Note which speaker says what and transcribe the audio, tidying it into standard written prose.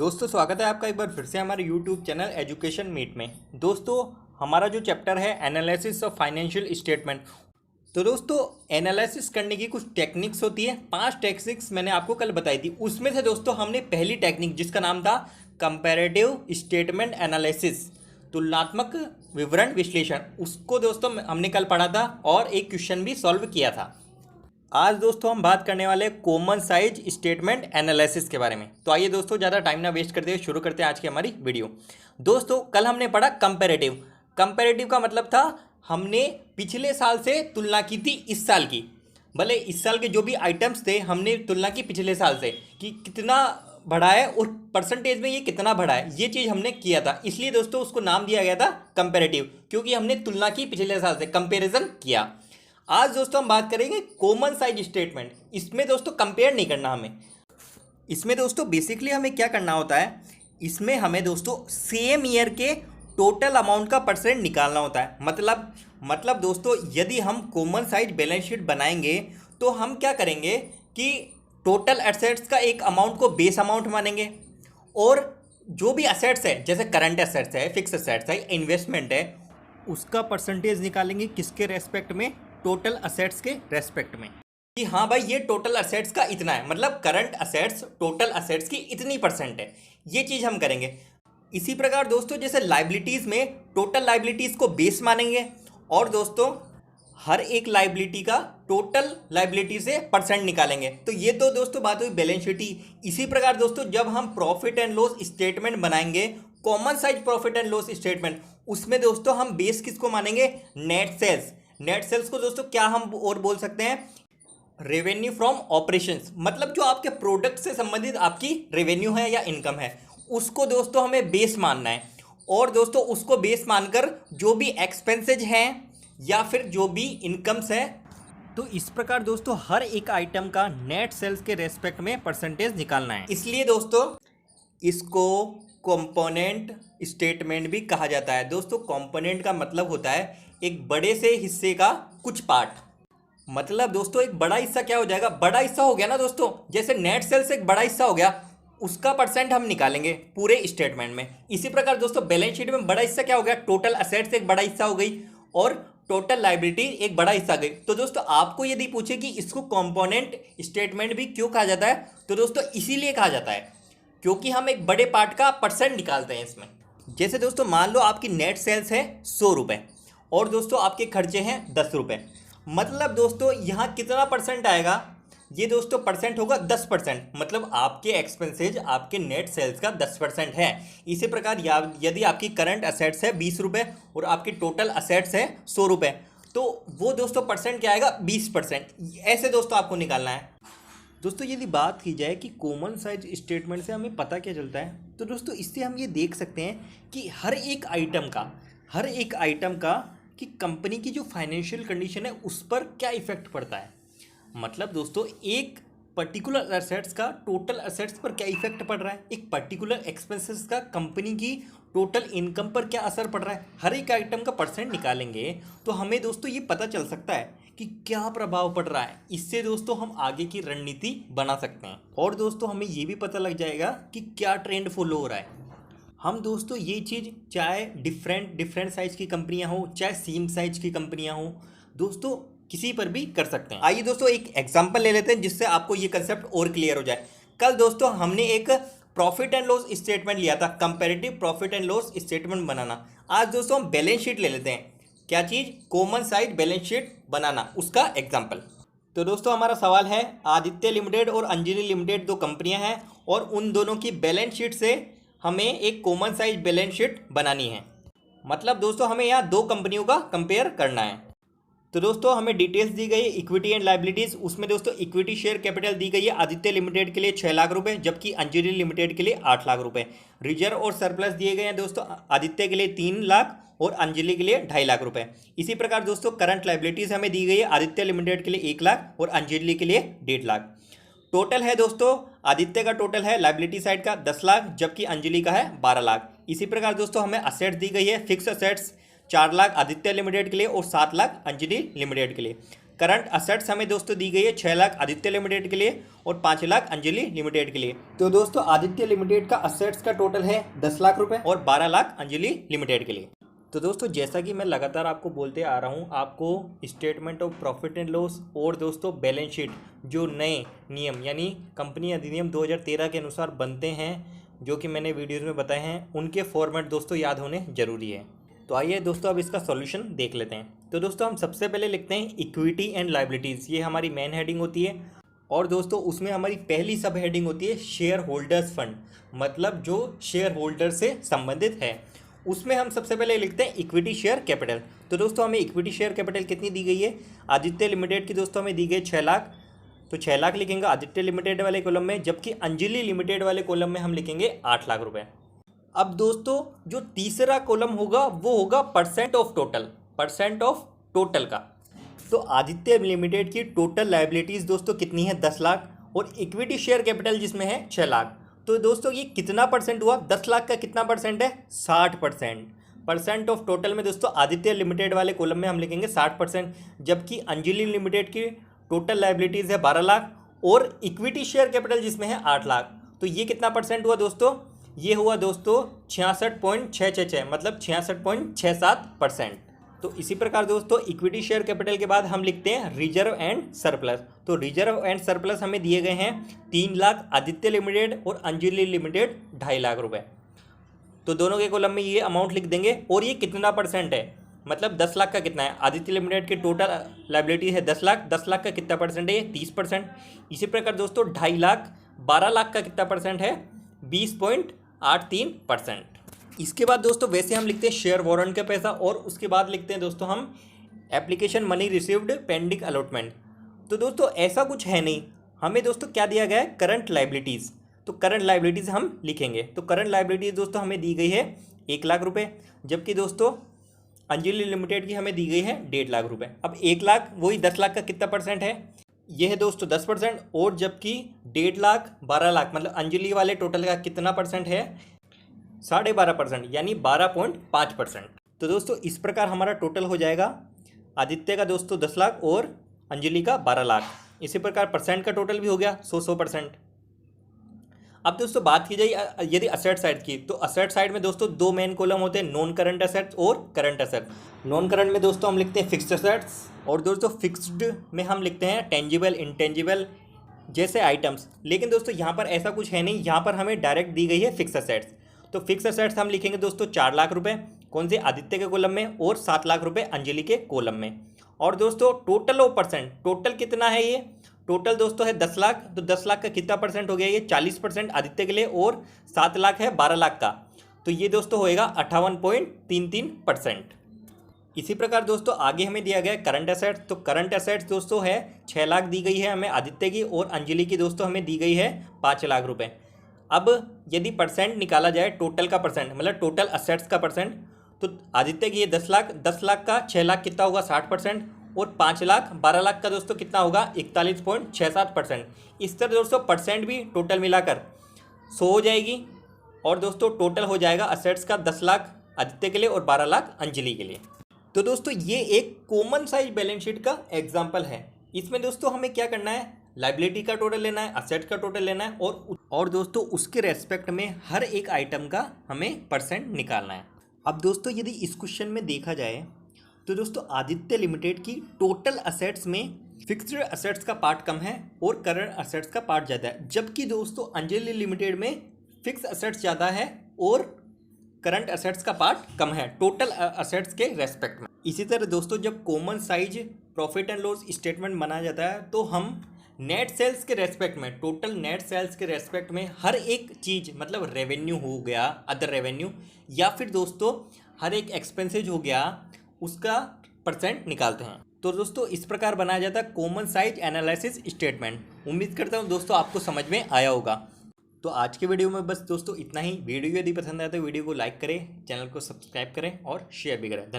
Speaker 1: दोस्तों स्वागत है आपका एक बार फिर से हमारे YouTube चैनल एजुकेशन मीट में। दोस्तों हमारा जो चैप्टर है एनालिसिस ऑफ फाइनेंशियल स्टेटमेंट। तो दोस्तों एनालिसिस करने की कुछ टेक्निक्स होती है। 5 टेक्निक्स मैंने आपको कल बताई थी। उसमें से दोस्तों हमने पहली टेक्निक जिसका नाम था कंपैरेटिव स्टेटमेंट एनालिसिस, तुलनात्मक विवरण विश्लेषण, उसको दोस्तों हमने कल पढ़ा था और एक क्वेश्चन भी सॉल्व किया था। आज दोस्तों हम बात करने वाले कॉमन साइज स्टेटमेंट एनालिसिस के बारे में। तो आइए दोस्तों ज़्यादा टाइम ना वेस्ट करते हुए शुरू करते हैं आज की हमारी वीडियो। दोस्तों कल हमने पढ़ा कंपैरेटिव। कंपैरेटिव का मतलब था हमने पिछले साल से तुलना की थी इस साल की। भले इस साल के जो भी आइटम्स थे हमने तुलना की पिछले साल से कि कितना बढ़ा है और परसेंटेज में ये कितना बढ़ा है, ये चीज़ हमने किया था। इसलिए दोस्तों उसको नाम दिया गया था कंपैरेटिव, क्योंकि हमने तुलना की पिछले साल से, कंपेरिजन किया। आज दोस्तों हम बात करेंगे कॉमन साइज स्टेटमेंट। इसमें दोस्तों कंपेयर नहीं करना हमें। इसमें दोस्तों बेसिकली हमें क्या करना होता है, इसमें हमें दोस्तों सेम ईयर के टोटल अमाउंट का परसेंट निकालना होता है। मतलब दोस्तों यदि हम कॉमन साइज बैलेंस शीट बनाएंगे तो हम क्या करेंगे कि टोटल एसेट्स का एक अमाउंट को बेस अमाउंट मानेंगे और जो भी एसेट्स है जैसे करंट एसेट्स है, फिक्स एसेट्स है, इन्वेस्टमेंट है, उसका परसेंटेज निकालेंगे किसके रेस्पेक्ट में, टोटल असेट्स के रेस्पेक्ट में। कि हाँ भाई ये टोटल असेट्स का इतना है, मतलब करंट असेट्स टोटल असेट्स की इतनी परसेंट है, ये चीज़ हम करेंगे। इसी प्रकार दोस्तों जैसे लाइबिलिटीज़ में टोटल लाइबिलिटीज़ को बेस मानेंगे और दोस्तों हर एक लाइबिलिटी का टोटल लाइबिलिटी से परसेंट निकालेंगे। तो ये तो दोस्तों बात हुई बैलेंस शीट ही। इसी प्रकार दोस्तों जब हम प्रॉफिट एंड लॉस स्टेटमेंट बनाएंगे, common size profit and loss statement, उसमें दोस्तों हम बेस किसको मानेंगे, नेट सेल्स। नेट सेल्स को दोस्तों क्या हम और बोल सकते हैं, रेवेन्यू फ्रॉम ऑपरेशंस। मतलब जो आपके प्रोडक्ट से संबंधित आपकी रेवेन्यू है या इनकम है, उसको दोस्तों हमें बेस मानना है। और दोस्तों उसको बेस मानकर जो भी एक्सपेंसेज हैं या फिर जो भी इनकम्स है, तो इस प्रकार दोस्तों हर एक आइटम का नेट सेल्स के रेस्पेक्ट में परसेंटेज निकालना है। इसलिए दोस्तों इसको कंपोनेंट स्टेटमेंट भी कहा जाता है। दोस्तों कंपोनेंट का मतलब होता है एक बड़े से हिस्से का कुछ पार्ट। मतलब दोस्तों एक बड़ा हिस्सा क्या हो जाएगा, बड़ा हिस्सा हो गया ना दोस्तों, जैसे नेट सेल्स एक बड़ा हिस्सा हो गया, उसका परसेंट हम निकालेंगे पूरे स्टेटमेंट में। इसी प्रकार दोस्तों बैलेंस शीट में बड़ा हिस्सा क्या हो गया, टोटल असेट्स एक बड़ा हिस्सा हो गई और टोटल लाइबिलिटी एक बड़ा हिस्सा गई। तो दोस्तों आपको यदि पूछे कि इसको कंपोनेंट स्टेटमेंट भी क्यों कहा जाता है, तो दोस्तों इसीलिए कहा जाता है क्योंकि हम एक बड़े पार्ट का परसेंट निकालते हैं इसमें। जैसे दोस्तों मान लो आपकी नेट सेल्स है 100 रुपये और दोस्तों आपके खर्चे हैं 10 रुपये। मतलब दोस्तों यहाँ कितना परसेंट आएगा, ये दोस्तों परसेंट होगा 10%। मतलब आपके एक्सपेंसेज आपके नेट सेल्स का 10% है। इसी प्रकार यदि आपकी करंट असेट्स है 20 रुपये और आपकी टोटल असेट्स है 100 रुपये, तो वो दोस्तों परसेंट क्या आएगा, 20%। ऐसे दोस्तों आपको निकालना है। दोस्तों यदि बात की जाए कि कॉमन साइज स्टेटमेंट से हमें पता क्या चलता है, तो दोस्तों इससे हम ये देख सकते हैं कि हर एक आइटम का कि कंपनी की जो फाइनेंशियल कंडीशन है उस पर क्या इफेक्ट पड़ता है। मतलब दोस्तों एक पर्टिकुलर एसेट्स का टोटल एसेट्स पर क्या इफेक्ट पड़ रहा है, एक पर्टिकुलर एक्सपेंसेस का कंपनी की टोटल इनकम पर क्या असर पड़ रहा है। हर एक आइटम का परसेंट निकालेंगे तो हमें दोस्तों ये पता चल सकता है कि क्या प्रभाव पड़ रहा है। इससे दोस्तों हम आगे की रणनीति बना सकते हैं और दोस्तों हमें ये भी पता लग जाएगा कि क्या ट्रेंड फॉलो हो रहा है। हम दोस्तों ये चीज़ चाहे डिफरेंट साइज की कंपनियां हो, चाहे सेम साइज की कंपनियां हो, दोस्तों किसी पर भी कर सकते हैं। आइए दोस्तों एक एग्जांपल ले लेते हैं जिससे आपको ये कंसेप्ट और क्लियर हो जाए। कल दोस्तों हमने एक प्रॉफिट एंड लॉस स्टेटमेंट लिया था, comparative profit and loss statement बनाना। आज दोस्तों हम बैलेंस शीट ले लेते हैं। क्या चीज़, कॉमन साइज बैलेंस शीट बनाना, उसका एग्जाम्पल। तो दोस्तों हमारा सवाल है, आदित्य लिमिटेड और अंजलि लिमिटेड 2 कंपनियाँ हैं और उन दोनों की बैलेंस शीट से हमें एक कॉमन साइज बैलेंस शीट बनानी है। मतलब दोस्तों हमें यहाँ 2 कंपनियों का कंपेयर करना है। तो दोस्तों हमें डिटेल्स दी गई है इक्विटी एंड लाइबिलिटीज़। उसमें दोस्तों इक्विटी शेयर कैपिटल दी गई है आदित्य लिमिटेड के लिए 6 लाख रुपए, जबकि अंजलि लिमिटेड के लिए 8 लाख रुपए। रिजर्व और सरप्लस दिए गए हैं दोस्तों, आदित्य के लिए 3 लाख और अंजलि के लिए 2.5 लाख रुपए। इसी प्रकार दोस्तों करंट लाइबिलिटीज़ हमें दी गई है आदित्य लिमिटेड के लिए 1 लाख और अंजलि के लिए 1.5 लाख। टोटल है दोस्तों, आदित्य का टोटल है लाइबिलिटी साइड का 10 लाख, जबकि अंजलि का है 12 लाख। इसी प्रकार दोस्तों हमें असेट्स दी गई है, fix assets 4 lakh Aditya limited के लिए और 7 लाख अंजलि लिमिटेड के लिए। करंट असेट्स हमें दोस्तों दी गई है 6 लाख आदित्य लिमिटेड के लिए और 5 लाख अंजलि लिमिटेड के लिए। तो दोस्तों आदित्य लिमिटेड का असेट्स का टोटल है 10 लाख रुपए और 12 लाख अंजलि लिमिटेड के लिए। तो दोस्तों जैसा कि मैं लगातार आपको बोलते आ रहा हूँ, आपको statement of profit and loss और दोस्तों बैलेंस शीट जो नए नियम यानी कंपनी अधिनियम 2013 के अनुसार बनते हैं, जो कि मैंने वीडियोज़ में बताए हैं, उनके फॉर्मेट दोस्तों याद होने जरूरी है। तो आइए दोस्तों अब इसका सॉल्यूशन देख लेते हैं। तो दोस्तों हम सबसे पहले लिखते हैं इक्विटी एंड लायबिलिटीज़, ये हमारी मेन हेडिंग होती है। और दोस्तों उसमें हमारी पहली सब हेडिंग होती है शेयर होल्डर्स फंड, मतलब जो शेयर होल्डर से संबंधित है। उसमें हम सबसे पहले लिखते हैं इक्विटी शेयर कैपिटल। तो दोस्तों हमें इक्विटी शेयर कैपिटल कितनी दी गई है? आदित्य लिमिटेड की दोस्तों हमें दी गई 6 लाख, तो 6 लाख लिखेंगे आदित्य लिमिटेड वाले कॉलम में, जबकि अंजलि लिमिटेड वाले कॉलम में हम लिखेंगे 8 लाख रुपए। अब दोस्तों जो तीसरा कॉलम होगा वो होगा परसेंट ऑफ टोटल का। तो आदित्य लिमिटेड की टोटल लायबिलिटीज़ दोस्तों कितनी है? 10 लाख और इक्विटी शेयर कैपिटल जिसमें है 6 लाख। तो दोस्तों ये कितना परसेंट हुआ? 10 लाख का कितना परसेंट है? 60%। परसेंट ऑफ टोटल में दोस्तों आदित्य लिमिटेड वाले कॉलम में हम लिखेंगे 60%, जबकि अंजलि लिमिटेड की टोटल लायबिलिटीज़ है 12 लाख और इक्विटी शेयर कैपिटल जिसमें है 8 लाख। तो ये कितना परसेंट हुआ दोस्तों? ये हुआ दोस्तों 66.666, मतलब 66.67%। तो इसी प्रकार दोस्तों इक्विटी शेयर कैपिटल के बाद हम लिखते हैं रिजर्व एंड सरप्लस। तो रिजर्व एंड सरप्लस हमें दिए गए हैं 3 लाख आदित्य लिमिटेड और अंजलि लिमिटेड 2.5 लाख रुपए। तो दोनों के कॉलम में ये अमाउंट लिख देंगे। और ये कितना परसेंट है, मतलब 10 लाख का कितना है? आदित्य लिमिटेड की टोटल लायबिलिटी है 10 लाख, 10 लाख का कितना परसेंट है? ये 30%। इसी प्रकार दोस्तों 2.5 लाख 12 लाख का कितना परसेंट है? 20.83%। इसके बाद दोस्तों वैसे हम लिखते हैं शेयर वारंट का पैसा और उसके बाद लिखते हैं दोस्तों हम application money received pending allotment. तो दोस्तों ऐसा कुछ है नहीं, हमें दोस्तों क्या दिया गया है? Current liabilities. तो करंट लायबिलिटीज़ हम लिखेंगे। तो करंट लायबिलिटीज़ दोस्तों हमें दी गई है 1 लाख रुपए, जबकि दोस्तों अंजलि लिमिटेड की हमें दी गई है 1.5 लाख रुपए। अब 1 लाख वही 10 लाख का कितना परसेंट है? ये है दोस्तों 10%, और जबकि 1.5 लाख 12 लाख मतलब अंजलि वाले टोटल का कितना परसेंट है? 12.5%, यानी 12.5%। तो दोस्तों इस प्रकार हमारा टोटल हो जाएगा आदित्य का दोस्तों 10 लाख और अंजलि का 12 लाख। इसी प्रकार परसेंट का टोटल भी हो गया 100%। अब दोस्तों बात की जाए यदि असेट साइड की, तो असेट साइड में दोस्तों 2 मेन कॉलम होते हैं, नॉन करंट असेट्स और करंट असेट्स। नॉन करंट में दोस्तों हम लिखते हैं फिक्स्ड असेट्स, और दोस्तों फिक्स्ड में हम लिखते हैं टेंजिबल इंटेंजिबल जैसे आइटम्स। लेकिन दोस्तों यहाँ पर ऐसा कुछ है नहीं, यहाँ पर हमें डायरेक्ट दी गई है फिक्स असेट्स। तो फिक्स असेट्स हम लिखेंगे दोस्तों 4 लाख रुपए, कौन से? आदित्य के कॉलम में, और 7 लाख रुपए अंजलि के कॉलम में। और दोस्तों टोटल ऑफ परसेंट, टोटल कितना है? ये टोटल दोस्तों है 10 लाख। तो 10 लाख का कितना परसेंट हो गया? ये 40% आदित्य के लिए, और 7 लाख है 12 लाख का, तो ये दोस्तों होएगा 58.33%। इसी प्रकार दोस्तों आगे हमें दिया गया करंट असेट्स। तो करंट असेट्स दोस्तों है 6 लाख दी गई है हमें आदित्य की, और अंजलि की दोस्तों हमें दी गई है 5 लाख रुपए। अब यदि परसेंट निकाला जाए टोटल का परसेंट, मतलब टोटल असेट्स का परसेंट, तो आदित्य की ये 10 लाख, 10 लाख का 6 लाख कितना होगा? 60%, और 5 लाख 12 लाख का दोस्तों कितना होगा? 41.67%। इस तरह दोस्तों परसेंट भी टोटल मिलाकर 100 हो जाएगी, और दोस्तों टोटल हो जाएगा असेट्स का 10 लाख आदित्य के लिए और 12 लाख अंजलि के लिए। तो दोस्तों ये एक कॉमन साइज बैलेंस शीट का एग्जाम्पल है। इसमें दोस्तों हमें क्या करना है? लायबिलिटी का टोटल लेना है, असेट का टोटल लेना है, और दोस्तों उसके रेस्पेक्ट में हर एक आइटम का हमें परसेंट निकालना है। अब दोस्तों यदि इस क्वेश्चन में देखा जाए तो दोस्तों आदित्य लिमिटेड की टोटल असेट्स में फिक्स्ड असेट्स का पार्ट कम है और करंट असेट्स का पार्ट ज़्यादा है, जबकि दोस्तों अंजलि लिमिटेड में फिक्स असेट्स ज़्यादा है और करंट असेट्स का पार्ट कम है टोटल असेट्स के रेस्पेक्ट में। इसी तरह दोस्तों जब common size profit and loss statement बनाया जाता है, तो हम नेट सेल्स के रेस्पेक्ट में, टोटल नेट सेल्स के रेस्पेक्ट में हर एक चीज़, मतलब रेवेन्यू हो गया, अदर रेवेन्यू, या फिर दोस्तों हर एक एक्सपेंसेज हो गया, उसका परसेंट निकालते हैं। तो दोस्तों इस प्रकार बनाया जाता है कॉमन साइज एनालिसिस स्टेटमेंट। उम्मीद करता हूँ दोस्तों आपको समझ में आया होगा। तो आज के वीडियो में बस दोस्तों इतना ही। वीडियो यदि पसंद आए तो वीडियो को लाइक करें, चैनल को सब्सक्राइब करें और शेयर भी करें। धन्यवाद।